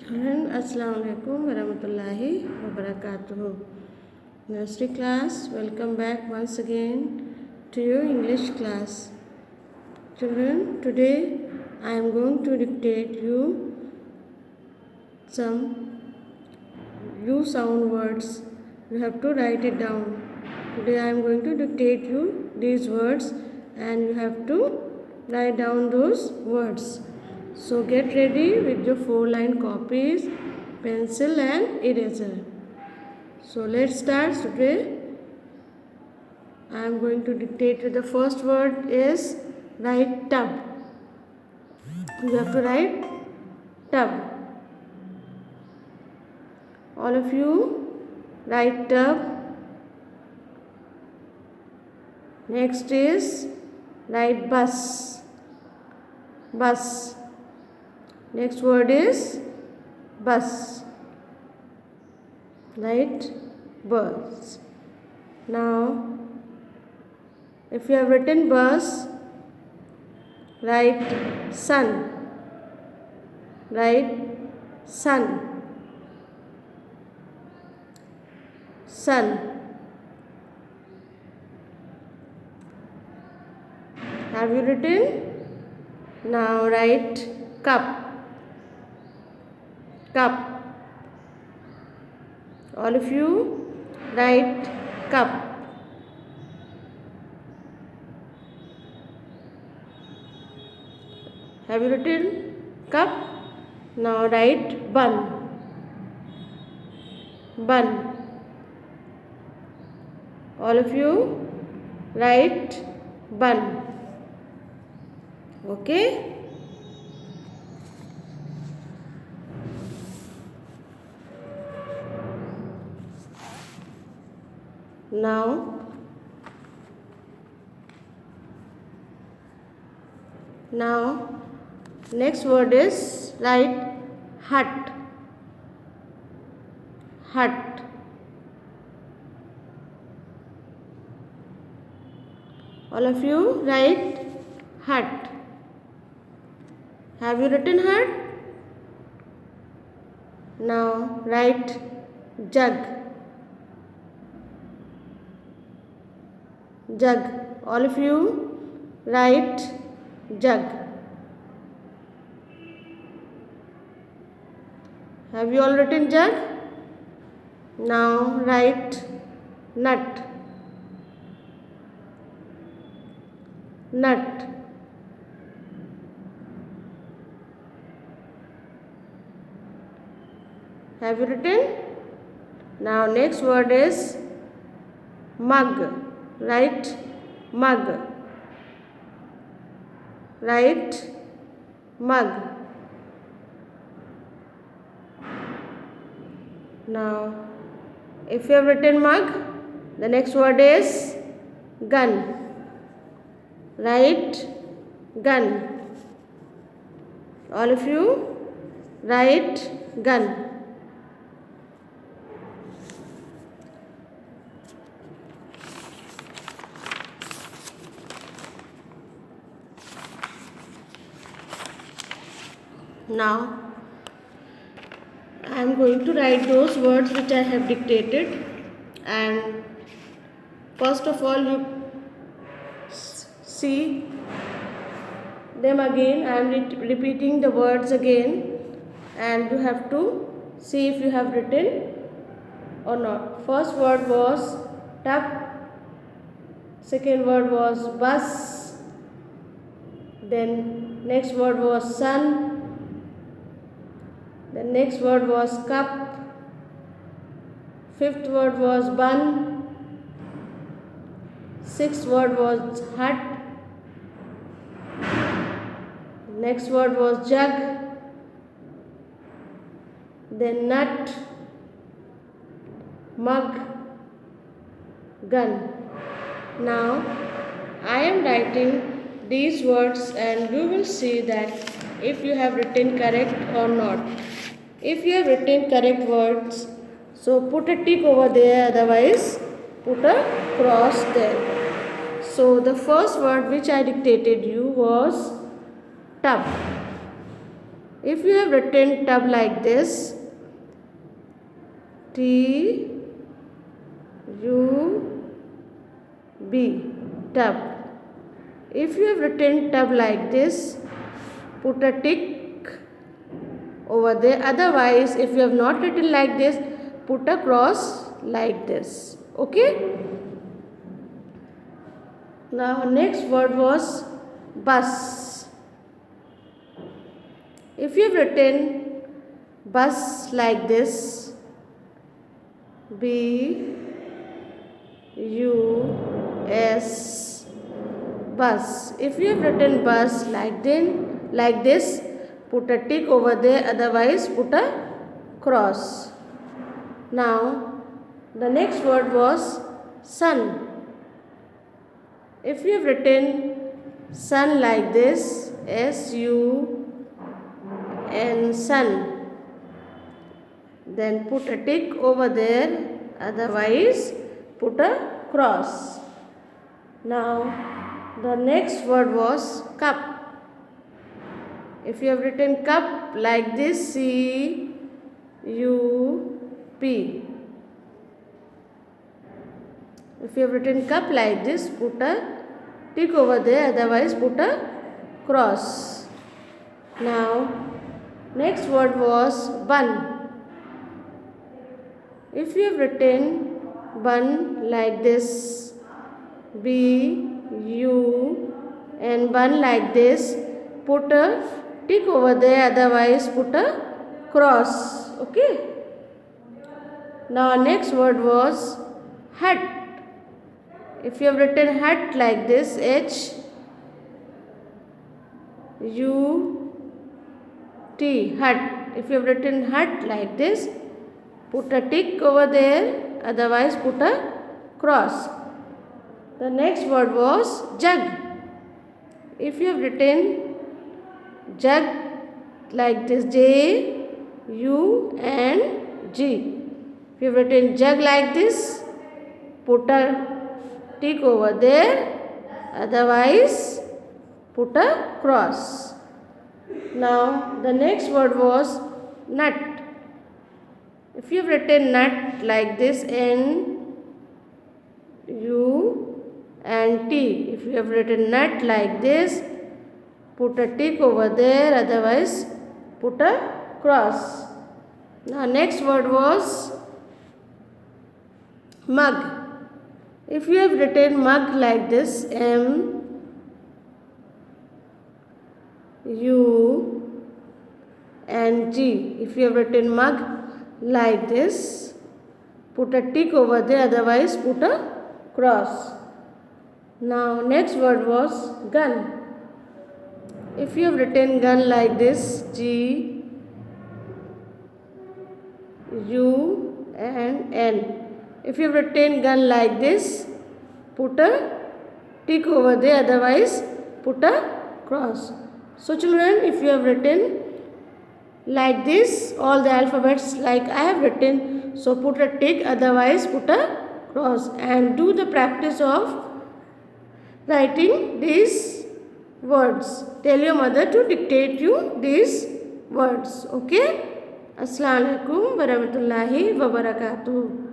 Children, Assalamu alaikum warahmatullahi wabarakatuh. Nursery class, welcome back once again to your English class. Children, today I am going to dictate you some U sound words. You have to write it down. Today I am going to dictate you these words and you have to write down those words. So get ready with your 4-line copies, pencil and eraser. So let's start today. I am going to dictate you. The first word is write tub. You have to write tub. All of you write tub. Next is write bus. Bus. Next word is bus. Right? Bus. Now, if you have written bus, write sun. Write sun. Sun. Have you written? Now write cup. Cup. All of you write cup. Have you written cup? Now write bun. Bun. All of you write bun. Okay? Now next word is write hut. Hut. All of you write hut. Have you written hut? Now write jug. Jug. All of you write jug. Have you all written jug? Now write nut. Nut. Have you written? Now next word is mug. Write mug. Write mug. Now, if you have written mug, the next word is gun. Write gun. All of you write gun. Now, I am going to write those words which I have dictated, and first of all you see them again. I am repeating the words again and you have to see if you have written or not. First word was tub, second word was bus, then next word was sun, the next word was cup, fifth word was bun, sixth word was hut, next word was jug, then nut, mug, gun. Now I am writing these words and you will see that if you have written correct or not. If you have written correct words, so put a tick over there, otherwise put a cross there. So the first word which I dictated you was tub. If you have written tub like this, T U B, tub. If you have written tub like this, put a tick over there. Otherwise, if you have not written like this, put a cross like this. Okay? Now next word was bus. If you have written bus like this, B U S, bus. If you have written bus like this, put a tick over there, otherwise put a cross. Now the next word was sun. If you have written sun like this, S-U-N, sun, then put a tick over there, otherwise put a cross. Now the next word was cup. If you have written cup like this, C-U-P. If you have written cup like this, put a tick over there, otherwise put a cross. Now next word was bun. If you have written bun like this, B-U-N, bun like this, put a tick over there, otherwise put a cross. Okay? Now next word was hat. If you have written hat like this, H-U-T, hat. If you have written hat like this, put a tick over there, otherwise put a cross. The next word was jug. If you have written jug like this, J-U-N-G. If you have written jug like this, put a tick over there, otherwise put a cross. Now the next word was nut. If you have written nut like this, N-U-N-T. If you have written nut like this, put a tick over there, otherwise put a cross. Now next word was mug. If you have written mug like this, M-U-N-G. If you have written mug like this, put a tick over there, otherwise put a cross. Now next word was gun. If you have written gun like this, G-U-N-N. If you have written gun like this, put a tick over there, otherwise put a cross. So children, if you have written like this, all the alphabets like I have written, so put a tick, otherwise put a cross, and do the practice of writing these words. Tell your mother to dictate you these words. Okay? Assalamu alaikum warahmatullahi wabarakatuh.